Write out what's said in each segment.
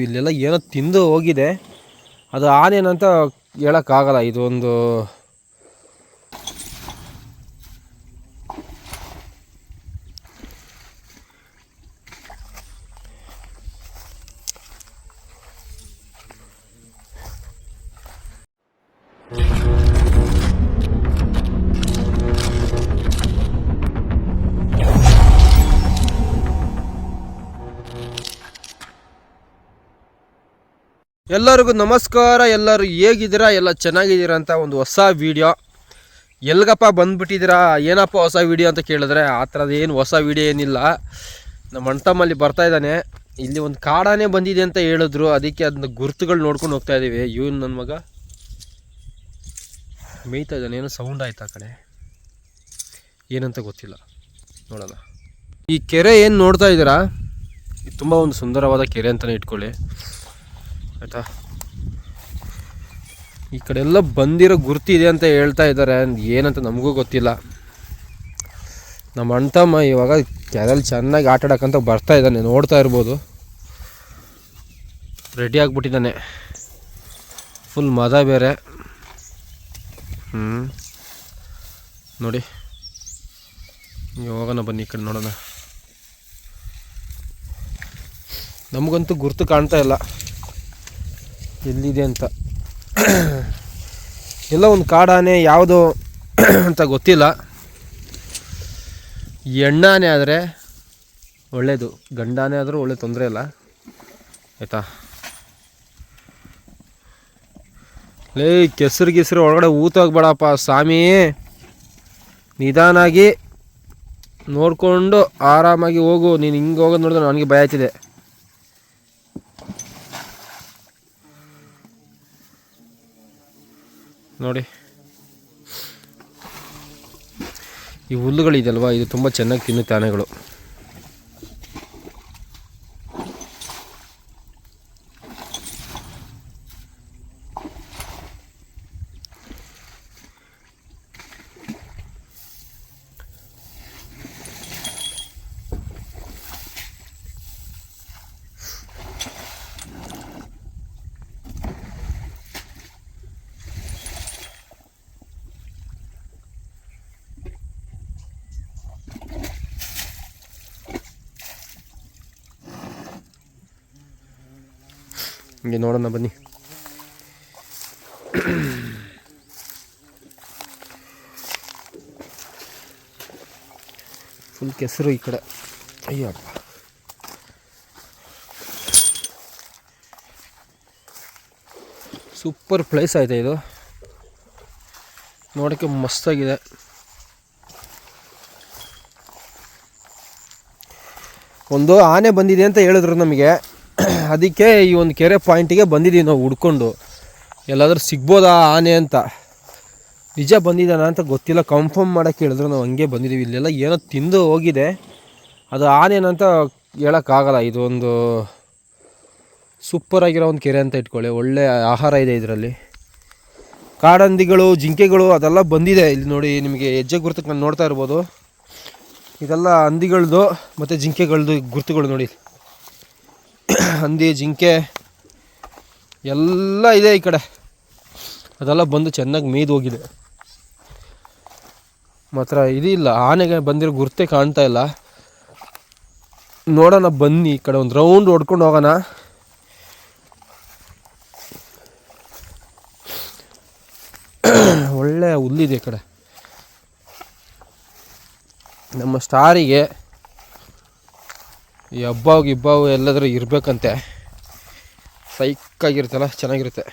ಇಲ್ಲೆಲ್ಲ ಏನೋ ತಿಂದು ಹೋಗಿದೆ, ಅದು ಆನೇನಂತ ಹೇಳೋಕ್ಕಾಗಲ್ಲ. ಇದು ಒಂದು ಎಲ್ಲರಿಗೂ ನಮಸ್ಕಾರ. ಎಲ್ಲರೂ ಹೇಗಿದ್ದೀರಾ? ಎಲ್ಲ ಚೆನ್ನಾಗಿದ್ದೀರಾ ಅಂತ ಒಂದು ಹೊಸ ವೀಡಿಯೋ. ಎಲ್ಗಪ್ಪ ಬಂದುಬಿಟ್ಟಿದ್ದೀರಾ, ಏನಪ್ಪ ಹೊಸ ವೀಡಿಯೋ ಅಂತ ಕೇಳಿದ್ರೆ ಆ ಥರದ್ದು ಏನು ಹೊಸ ವೀಡಿಯೋ ಏನಿಲ್ಲ. ನಮ್ಮ ಅಣ್ತಮ್ಮಲ್ಲಿ ಬರ್ತಾಯಿದ್ದಾನೆ. ಇಲ್ಲಿ ಒಂದು ಕಾಡಾನೆ ಬಂದಿದೆ ಅಂತ ಹೇಳಿದ್ರು, ಅದಕ್ಕೆ ಅದನ್ನ ಗುರುತುಗಳು ನೋಡ್ಕೊಂಡು ಹೋಗ್ತಾ ಇದ್ದೀವಿ. ಇವನು ನನ್ನ ಮಗ ಮೇಯ್ತಾ ಇದ್ದಾನೆ. ಏನೋ ಸೌಂಡ್ ಆಯ್ತು ಆ ಕಡೆ, ಏನಂತ ಗೊತ್ತಿಲ್ಲ, ನೋಡೋಣ. ಈ ಕೆರೆ ಏನು ನೋಡ್ತಾ ಇದ್ದೀರಾ, ಇದು ತುಂಬ ಒಂದು ಸುಂದರವಾದ ಕೆರೆ ಅಂತಲೇ ಇಟ್ಕೊಳ್ಳಿ, ಆಯಿತಾ. ಈ ಕಡೆ ಎಲ್ಲ ಬಂದಿರೋ ಗುರ್ತಿದೆ ಅಂತ ಹೇಳ್ತಾ ಇದ್ದಾರೆ, ಏನಂತ ನಮಗೂ ಗೊತ್ತಿಲ್ಲ. ನಮ್ಮ ಅಣ್ತಮ್ಮ ಇವಾಗ ಕೆರೆಯಲ್ಲಿ ಚೆನ್ನಾಗಿ ಆಟ ಆಡೋಕ್ಕಂತ ಬರ್ತಾ ಇದ್ದಾನೆ, ನೋಡ್ತಾ ಇರ್ಬೋದು. ರೆಡಿ ಆಗಿಬಿಟ್ಟಿದ್ದಾನೆ, ಫುಲ್ ಮದ ಬೇರೆ. ನೋಡಿ, ಹೋಗೋಣ ಬನ್ನಿ, ಈ ಕಡೆ ನೋಡೋಣ. ನಮಗಂತೂ ಗುರ್ತು ಕಾಣ್ತಾ ಇಲ್ಲ ಎಲ್ಲಿದೆ ಅಂತ. ಎಲ್ಲ ಒಂದು ಕಾಡಾನೆ ಯಾವುದು ಅಂತ ಗೊತ್ತಿಲ್ಲ. ಹೆಣ್ಣಾನೆ ಆದರೆ ಒಳ್ಳೆಯದು, ಗಂಡಾನೆ ಆದರೂ ಒಳ್ಳೆ ತೊಂದರೆ ಇಲ್ಲ, ಆಯಿತಾ. ಲೇ, ಕೆಸರು ಒಳಗಡೆ ಊತೋಗ್ಬೇಡಪ್ಪ ಸ್ವಾಮಿ, ನಿಧಾನಾಗಿ ನೋಡಿಕೊಂಡು ಆರಾಮಾಗಿ ಹೋಗು. ನೀನು ಹಿಂಗೆ ಹೋಗೋದು ನೋಡಿದ್ರೆ ನನಗೆ ಭಯ ಆಯ್ತಿದೆ. ನೋಡಿ, ಈ ಹುಲ್ಲುಗಳಿದೆಯಲ್ವ, ಇದು ತುಂಬ ಚೆನ್ನಾಗಿ ತಿನ್ನುತ್ತೆ ಆನೆಗಳು. ಹಿಂಗೆ ನೋಡೋಣ ಬನ್ನಿ. ಫುಲ್ ಕೆಸರು ಈ ಕಡೆ. ಅಯ್ಯಪ್ಪ, ಸೂಪರ್ ಪ್ಲೇಸ್ ಆಯಿತು ಇದು, ನೋಡೋಕ್ಕೆ ಮಸ್ತಾಗಿದೆ. ಒಂದು ಆನೆ ಬಂದಿದೆ ಅಂತ ಹೇಳಿದ್ರು ನಮಗೆ, ಅದಕ್ಕೆ ಈ ಒಂದು ಕೆರೆ ಪಾಯಿಂಟಿಗೆ ಬಂದಿದ್ದೀವಿ ನಾವು ಹುಡ್ಕೊಂಡು. ಎಲ್ಲಾದರೂ ಸಿಗ್ಬೋದಾ ಆನೆ ಅಂತ. ನಿಜ ಬಂದಿದ್ದಾನ ಅಂತ ಗೊತ್ತಿಲ್ಲ, ಕನ್ಫರ್ಮ್ ಮಾಡೋಕ್ಕೆ ಹೇಳಿದ್ರು, ನಾವು ಹಂಗೆ ಬಂದಿದ್ದೀವಿ. ಇಲ್ಲೆಲ್ಲ ಏನೋ ತಿಂದು ಹೋಗಿದೆ, ಅದು ಆನೆನಂತ ಹೇಳೋಕ್ಕಾಗಲ್ಲ. ಇದು ಒಂದು ಸೂಪರಾಗಿರೋ ಒಂದು ಕೆರೆ ಅಂತ ಇಟ್ಕೊಳ್ಳಿ, ಒಳ್ಳೆ ಆಹಾರ ಇದೆ ಇದರಲ್ಲಿ. ಕಾಡಂದಿಗಳು, ಜಿಂಕೆಗಳು ಅದೆಲ್ಲ ಬಂದಿದೆ. ಇಲ್ಲಿ ನೋಡಿ, ನಿಮಗೆ ಹೆಜ್ಜೆ ಗುರುತು ನೋಡ್ತಾ ಇರ್ಬೋದು. ಇದೆಲ್ಲ ಹಂದಿಗಳದ್ದು ಮತ್ತು ಜಿಂಕೆಗಳದ್ದು ಗುರುತುಗಳು ನೋಡಿ. ಹಂದಿ, ಜಿಂಕೆ ಎಲ್ಲ ಇದೆ ಈ ಕಡೆ. ಅದೆಲ್ಲ ಬಂದು ಚೆನ್ನಾಗಿ ಮೇಯ್ದು ಹೋಗಿದೆ. ಮಾತ್ರ ಇದಿಲ್ಲ, ಆನೆಗೆ ಬಂದಿರೋ ಗುರುತೇ ಕಾಣ್ತಾ ಇಲ್ಲ. ನೋಡೋಣ ಬನ್ನಿ, ಈ ಕಡೆ ಒಂದು ರೌಂಡ್ ಹೊಡ್ಕೊಂಡು ಹೋಗೋಣ. ಒಳ್ಳೆ ಹುಲ್ಲಿದೆ ಈ ಕಡೆ. ನಮ್ಮ ಸ್ಟಾರಿಗೆ ಈ ಹಬ್ಬವು ಎಲ್ಲಾದರೂ ಇರಬೇಕಂತೆ, ಸೈಕಾಗಿರುತ್ತಲ್ಲ, ಚೆನ್ನಾಗಿರುತ್ತೆ.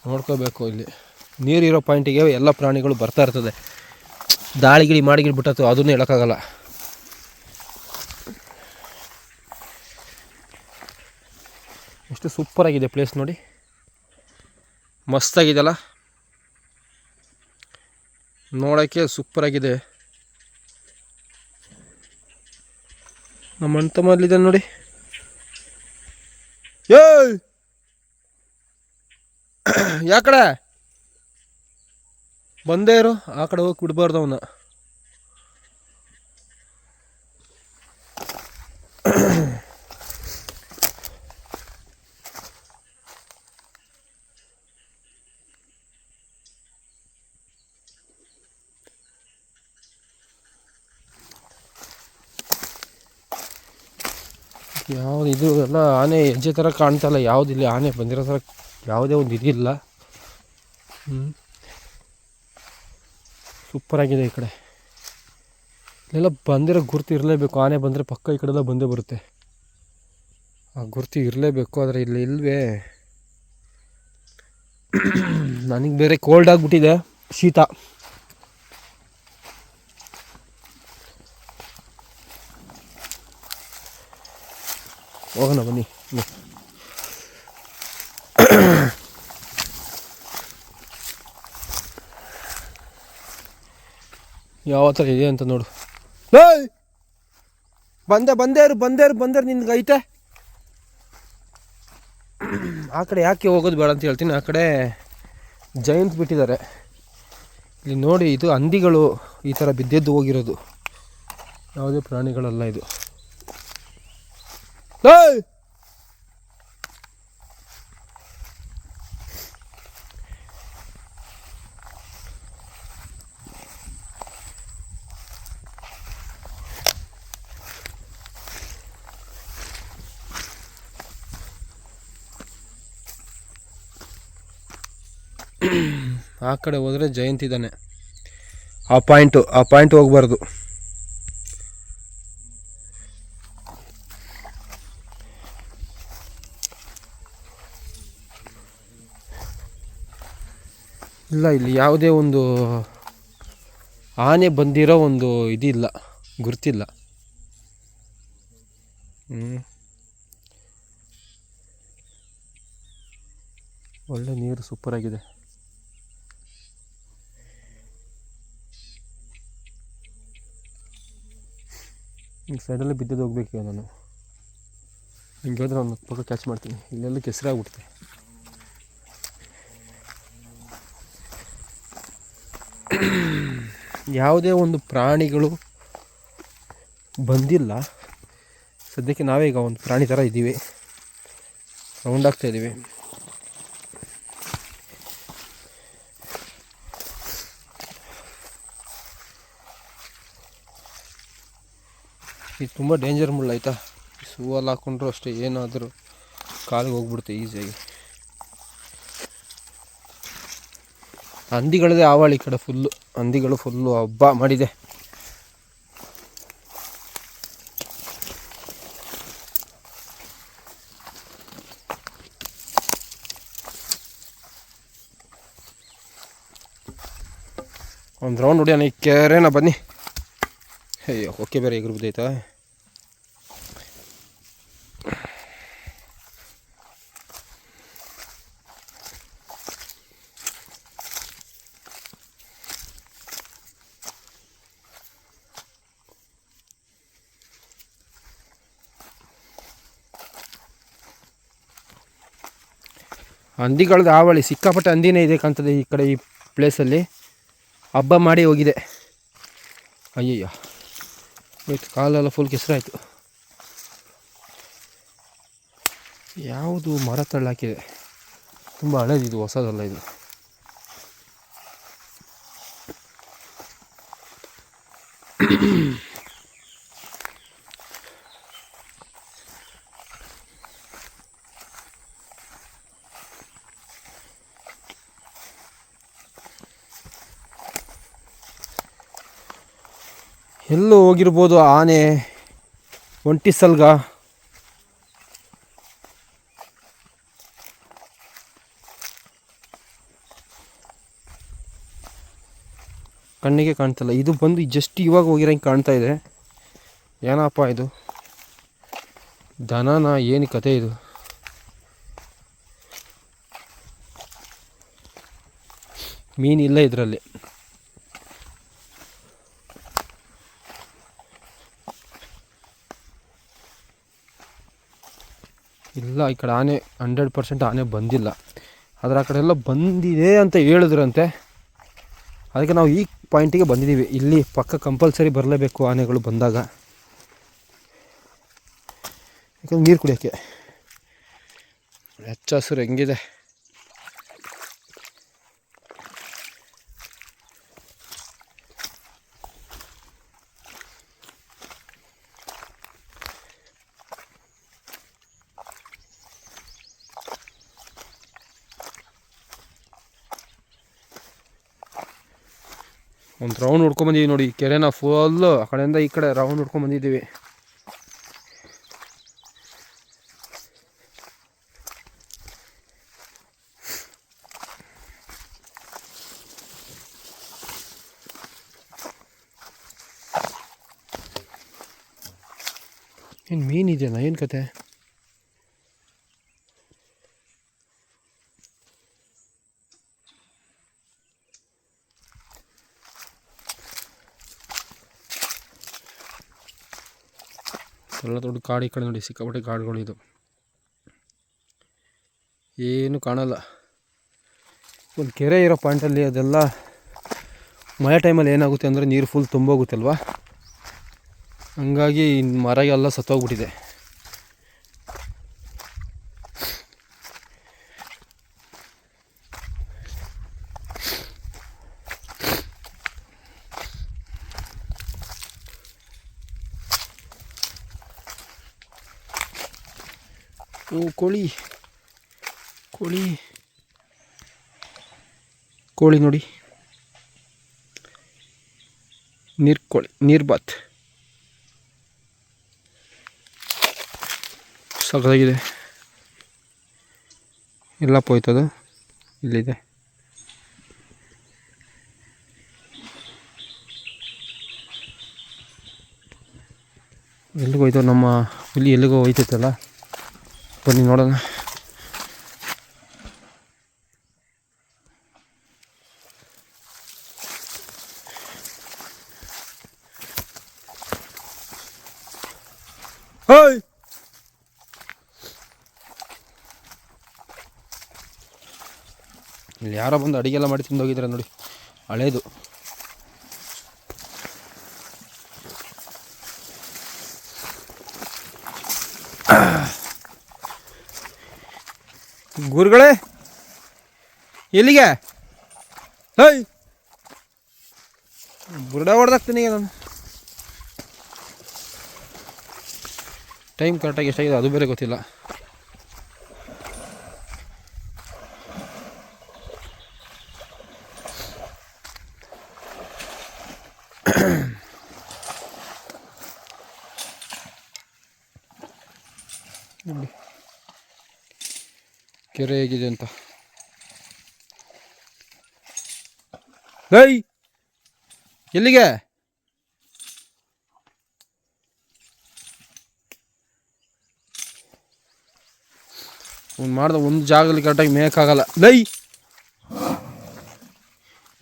ನೋಡ್ಕೋಬೇಕು. ಇಲ್ಲಿ ನೀರಿರೋ ಪಾಯಿಂಟಿಗೆ ಎಲ್ಲ ಪ್ರಾಣಿಗಳು ಬರ್ತಾ ಇರ್ತದೆ. ದಾಳಿಗಿಳಿ ಮಾಡಿಗಿಳಿ ಬಿಟ್ಟತ್ತು, ಅದನ್ನು ಹೇಳೋಕ್ಕಾಗಲ್ಲ. ಎಷ್ಟು ಸೂಪರಾಗಿದೆ ಪ್ಲೇಸ್ ನೋಡಿ, ಮಸ್ತಾಗಿದೆಯಲ್ಲ, ನೋಡೋಕ್ಕೆ ಸೂಪರಾಗಿದೆ. ನಮ್ಮ ಅಣ್ತಮ್ಮಲ್ಲಿದೆ ನೋಡಿ. ಯಾಕಡೆ ಬಂದೇ ಇರು, ಆ ಕಡೆ ಹೋಗಿ ಬಿಡ್ಬಾರ್ದು ಅವನ್ನ. ಯಾವುದು ಇದು ಎಲ್ಲ ಆನೆ ಹೆಜ್ಜೆ ಥರ ಕಾಣ್ತಲ್ಲ, ಯಾವುದಿಲ್ಲ ಆನೆ ಬಂದಿರೋ ಥರ ಯಾವುದೇ ಒಂದು ಇದಿಲ್ಲ. ಸೂಪರಾಗಿದೆ ಈ ಕಡೆ. ಇಲ್ಲೆಲ್ಲ ಬಂದಿರೋ ಗುರ್ತು ಇರಲೇಬೇಕು, ಆನೆ ಬಂದರೆ ಪಕ್ಕ ಈ ಕಡೆಲ್ಲ ಬಂದೇ ಬರುತ್ತೆ. ಆ ಗುರ್ತು ಇರಲೇಬೇಕು, ಆದರೆ ಇಲ್ಲಿ ಇಲ್ವೇ. ನನಗೆ ಬೇರೆ ಕೋಲ್ಡ್ ಆಗಿಬಿಟ್ಟಿದೆ, ಶೀತ. ಹೋಗೋಣ ಬನ್ನಿ. ಯಾವ ಥರ ಇದೆ ಅಂತ ನೋಡು. ಬಂದೇರು ನಿನ್ಗೆ ಐತೆ. ಆ ಕಡೆ ಯಾಕೆ ಹೋಗೋದು ಬೇಡ ಅಂತ ಹೇಳ್ತೀನಿ. ಆ ಕಡೆ ಜೈಂಟ್ ಬಿಟ್ಟಿದ್ದಾರೆ. ಇಲ್ಲಿ ನೋಡಿ, ಇದು ಹಂದಿಗಳು ಈ ಥರ ಬಿದ್ದೆದ್ದು ಹೋಗಿರೋದು, ಯಾವುದೇ ಪ್ರಾಣಿಗಳಲ್ಲ ಇದು. ಆ ಕಡೆ ಹೋದರೆ ಜಯಂತ್ ಇದ್ದಾನೆ. ಆ ಪಾಯಿಂಟ್ ಹೋಗ್ಬಾರ್ದು. ಇಲ್ಲ, ಇಲ್ಲಿ ಯಾವುದೇ ಒಂದು ಆನೆ ಬಂದಿರೋ ಒಂದು ಇದಿಲ್ಲ, ಗುರ್ತಿಲ್ಲ. ಒಳ್ಳೆ ನೀರು ಸೂಪರಾಗಿದೆ. ಈ ಸೈಡಲ್ಲೇ ಬಿದ್ದದ್ದು ಹೋಗ್ಬೇಕು ನಾನು. ಹಿಂಗೆ ಹೋದ್ರೆ ಒಂದು ಪಕ್ಕ ಕ್ಯಾಚ್ ಮಾಡ್ತೀನಿ. ಇಲ್ಲೆಲ್ಲ ಕೆಸರಾಗ್ಬಿಡ್ತೆ. ಯಾವುದೇ ಒಂದು ಪ್ರಾಣಿಗಳು ಬಂದಿಲ್ಲ ಸದ್ಯಕ್ಕೆ. ನಾವೇ ಈಗ ಒಂದು ಪ್ರಾಣಿ ಥರ ಇದ್ದೀವಿ, ರೌಂಡ್ ಆಗ್ತಾ ಇದ್ದೀವಿ. ಇದು ತುಂಬ ಡೇಂಜರ್ ಮುಳ್ಳು ಆಯಿತಾ. ಶೂವಲ್ಲಿ ಹಾಕ್ಕೊಂಡ್ರು ಅಷ್ಟೇ, ಏನಾದರೂ ಕಾಲಿಗೆ ಹೋಗ್ಬಿಡುತ್ತೆ ಈಸಿಯಾಗಿ. ಹಂದಿಗಳದೇ ಆವಾಳಿ ಈ ಕಡೆ ಫುಲ್ಲು. ಹಂದಿಗಳು ಫುಲ್ಲು ಹಬ್ಬ ಮಾಡಿದೆ. ಒಂದು ರೌಂಡ್ ಹೊಡಿಯೋಣ ಈ ಕೆರೆನ, ಬನ್ನಿ. ಅಯ್ಯೋ, ಓಕೆ, ಬೇರೆ ಎಗ್ರು ಬಿದ್ದೈತಾ. ಹಂದಿಗಳದ್ದು ಆವಳಿ ಸಿಕ್ಕಾಪಟ್ಟೆ ಹಂದಿನೇ ಇದೆ ಕಾಣ್ತದೆ ಈ ಕಡೆ. ಈ ಪ್ಲೇಸಲ್ಲಿ ಹಬ್ಬ ಮಾಡಿ ಹೋಗಿದೆ. ಅಯ್ಯಯ್ಯ, ಆಯ್ತು, ಕಾಲೆಲ್ಲ ಫುಲ್ ಕೆಸರಾಯಿತು. ಯಾವುದು ಮರ ತಳ್ಳಾಕಿದೆ, ತುಂಬ ಹಳೇದಿದು, ಹೊಸದಲ್ಲ ಇದು. ಎಲ್ಲೂ ಹೋಗಿರ್ಬೋದು ಆನೆ, ಒಂಟಿ ಸಲ್ಗ. ಕಣ್ಣಿಗೆ ಕಾಣ್ತಲ್ಲ. ಇದು ಬಂದು ಜಸ್ಟ್ ಇವಾಗ ಹೋಗಿರಂಗೆ ಕಾಣ್ತಾ ಇದೆ. ಏನಪ್ಪ ಇದು, ದನನ ಏನು ಕತೆ ಇದು? ಮೀನಿಲ್ಲ ಇದರಲ್ಲಿ. ಇಲ್ಲ, ಈ ಕಡೆ ಆನೆ 100% ಆನೆ ಬಂದಿಲ್ಲ. ಆದರೆ ಆ ಕಡೆ ಎಲ್ಲ ಬಂದಿದೆ ಅಂತ ಹೇಳಿದ್ರಂತೆ. ಅದಕ್ಕೆ ನಾವು ಈ ಪಾಯಿಂಟಿಗೆ ಬಂದಿದ್ದೀವಿ. ಇಲ್ಲಿ ಪಕ್ಕ ಕಂಪಲ್ಸರಿ ಬರಲೇಬೇಕು ಆನೆಗಳು ಬಂದಾಗ, ಯಾಕಂದ್ರೆ ನೀರು ಕುಡಿಯೋಕ್ಕೆ. ಹಚ್ಚ ಹಸಿರು ಹೆಂಗಿದೆ. ಒಂದು ರೌಂಡ್ ಹೊಡ್ಕೊಂಬಂದಿದ್ದೀವಿ ನೋಡಿ, ಕೆರೆನ ಫುಲ್ಲು ಆ ಕಡೆಯಿಂದ ಈ ಕಡೆ ರೌಂಡ್ ಹೊಡ್ಕೊಂಬಂದಿದ್ದೀವಿ. ಏನು ಮೀನಿದೆಯಾ? ಏನು ಕತೆ? ಎಲ್ಲ ದೊಡ್ಡ ಕಾಡು. ಈ ಕಡೆ ನೋಡಿ ಸಿಕ್ಕಾಪಟ್ಟೆ ಕಾಡುಗಳಿದು, ಏನು ಕಾಣಲ್ಲ. ಒಂದು ಕೆರೆ ಇರೋ ಪಾಯಿಂಟಲ್ಲಿ ಅದೆಲ್ಲ ಮಳೆ ಟೈಮಲ್ಲಿ ಏನಾಗುತ್ತೆ ಅಂದರೆ ನೀರು ಫುಲ್ ತುಂಬೋಗುತ್ತಲ್ವ, ಹಂಗಾಗಿ ಮರ ಎಲ್ಲ ಸತ್ತೋಗ್ಬಿಟ್ಟಿದೆ. ಓ ಕೋಳಿ ಕೋಳಿ ಕೋಳಿ ನೋಡಿ, ನೀರ್ಕೋಳಿ, ನೀರು ಬಾತ್ ಸಖತ್ತಾಗಿದೆ. ಎಲ್ಲ ಹೋಯ್ತದು, ಇಲ್ಲಿದೆ. ಎಲ್ಲಿಗೆ ಹೋಯ್ತು ನಮ್ಮ ಇಲ್ಲಿ, ಎಲ್ಲಿಗೋ ಹೋಯ್ತೈತಲ್ಲ, ಬನ್ನಿ ನೋಡೋಣ. ಹೋಯ್ ಇಲ್ಲಿ ಯಾರೋ ಬಂದು ಅಡುಗೆ ಮಾಡಿ ತಿಂದು ಹೋಗಿದ್ದಾರೆ ನೋಡಿ, ಹಳೇದು. ಗುರುಗಳೇ ಎಲ್ಲಿಗೆ? ಹೇಯ್ ಬುರುಡ ಹೊಡೆದಾಗ್ತೀನಿ ನಾನು. ಟೈಮ್ ಕರೆಕ್ಟಾಗಿ ಎಷ್ಟಾಗಿದೆ ಅದು ಬೇರೆ ಗೊತ್ತಿಲ್ಲ. ಕೆರೆ ಹೇಗಿದೆ ಅಂತ. ಹೇಯ್ ಎಲ್ಲಿಗೆ? ಅವ್ನು ಮಾಡ್ದ ಒಂದು ಜಾಗದಲ್ಲಿ ಕರೆಕ್ಟಾಗಿ ಮೇಯಕ್ಕಾಗಲ್ಲ. ಲೈ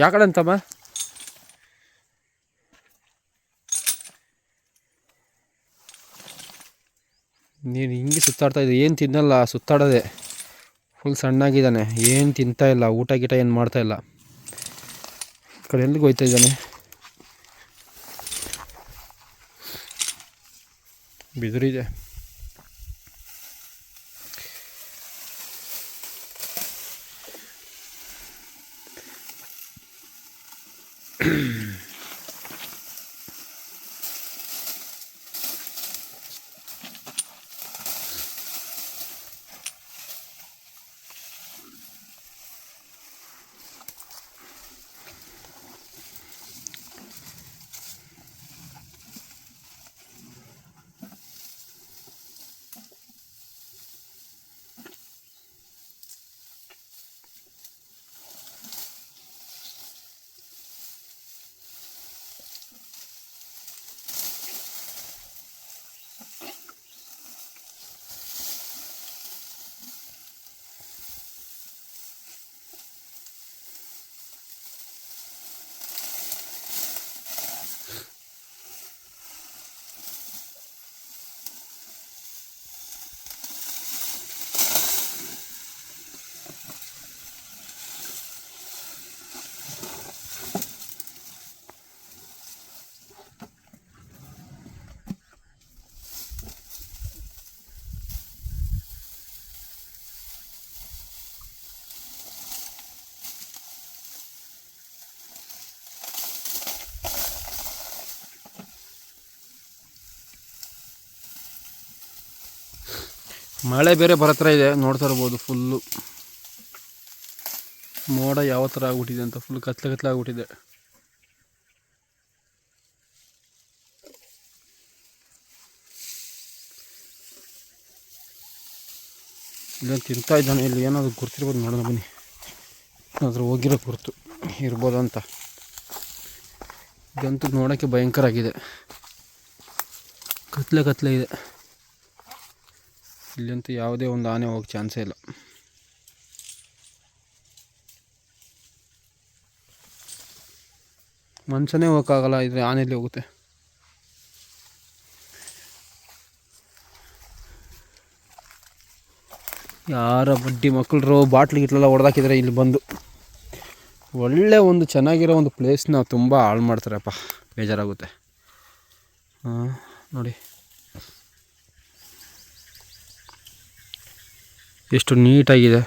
ಯಾಕಡೆ ಅಂತಮ್ಮ? ನೀನು ಹಿಂಗೆ ಸುತ್ತಾಡ್ತಾ ಇದ್ದೆ, ಏನು ತಿನ್ನಲ್ಲ, ಸುತ್ತಾಡೋದೆ. ಫುಲ್ ಸಣ್ಣಾಗಿದ್ದಾನೆ, ಏನು ತಿಂತಾ ಇಲ್ಲ, ಊಟ ಗೀಟ ಏನು ಮಾಡ್ತಾ ಇಲ್ಲ. ಈ ಕಡೆ ಎಲ್ಲಿಗೆ ಹೋಯ್ತಾ ಇದ್ದಾನೆ? ಬಿದಿರಿದೆ. ಮಳೆ ಬೇರೆ ಬರೋ ಥರ ಇದೆ, ನೋಡ್ತಾ ಇರ್ಬೋದು. ಫುಲ್ಲು ಮೋಡ ಯಾವ ಥರ ಆಗ್ಬಿಟ್ಟಿದೆ ಅಂತ, ಫುಲ್ ಕತ್ಲೆ ಆಗ್ಬಿಟ್ಟಿದೆ. ಇಲ್ಲೊಂದು ತಿಂತಾ ಇದ್ದಾನೆ, ಇಲ್ಲಿ ಏನಾದರೂ ಗುರ್ತಿರ್ಬೋದು, ನೋಡೋಣ ಬನ್ನಿ. ಏನಾದರೂ ಹೋಗಿರೋ ಗುರ್ತು ಇರ್ಬೋದು ಅಂತ. ಇದಂತೂ ನೋಡೋಕ್ಕೆ ಭಯಂಕರ ಆಗಿದೆ, ಕತ್ಲೆ ಇದೆ. ಇಲ್ಲಂತೂ ಯಾವುದೇ ಒಂದು ಆನೆ ಹೋಗೋ ಚಾನ್ಸೇ ಇಲ್ಲ. ಮನುಷ್ಯನೇ ಹೋಗೋಕ್ಕಾಗಲ್ಲ, ಇದ್ರೆ ಆನೆಯಲ್ಲಿ ಹೋಗುತ್ತೆ. ಯಾರ ಬಡ್ಡಿ ಮಕ್ಕಳು ಬಾಟ್ಲಿ ಗಿಟ್ಲೆಲ್ಲ ಹೊಡೆದಾಕಿದ್ರೆ ಇಲ್ಲಿ ಬಂದು ಒಳ್ಳೆ ಒಂದು ಚೆನ್ನಾಗಿರೋ ಒಂದು ಪ್ಲೇಸ್ನ ತುಂಬ ಹಾಳು ಮಾಡ್ತಾರಪ್ಪ, ಬೇಜಾರಾಗುತ್ತೆ. ನೋಡಿ ಎಷ್ಟು ನೀಟಾಗಿದೆ.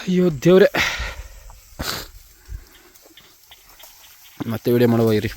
ಅಯ್ಯೋ ದೇವ್ರೆ, ಮತ್ತೆ ವಿಡಿಯೋ ಮಾಡುವ ಇರಿ.